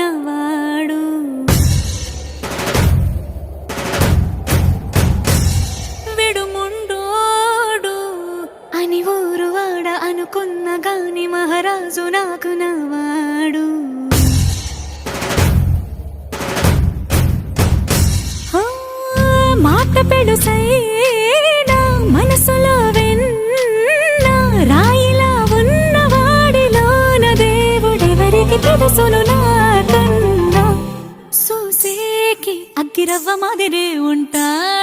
నవాడు విడుముండోడు అని ఊరు వాడ అనుకున్న గాని మహారాజు నాకు నవాడు మాట పెడుసైనా మనసులో వెన్న రాయిలా ఉన్నవాడిలోన దేవుడెవరికి తెలుసును నాకన్నా సూసేకి అగ్గిరవ్వ మాదిరే ఉంటాడు.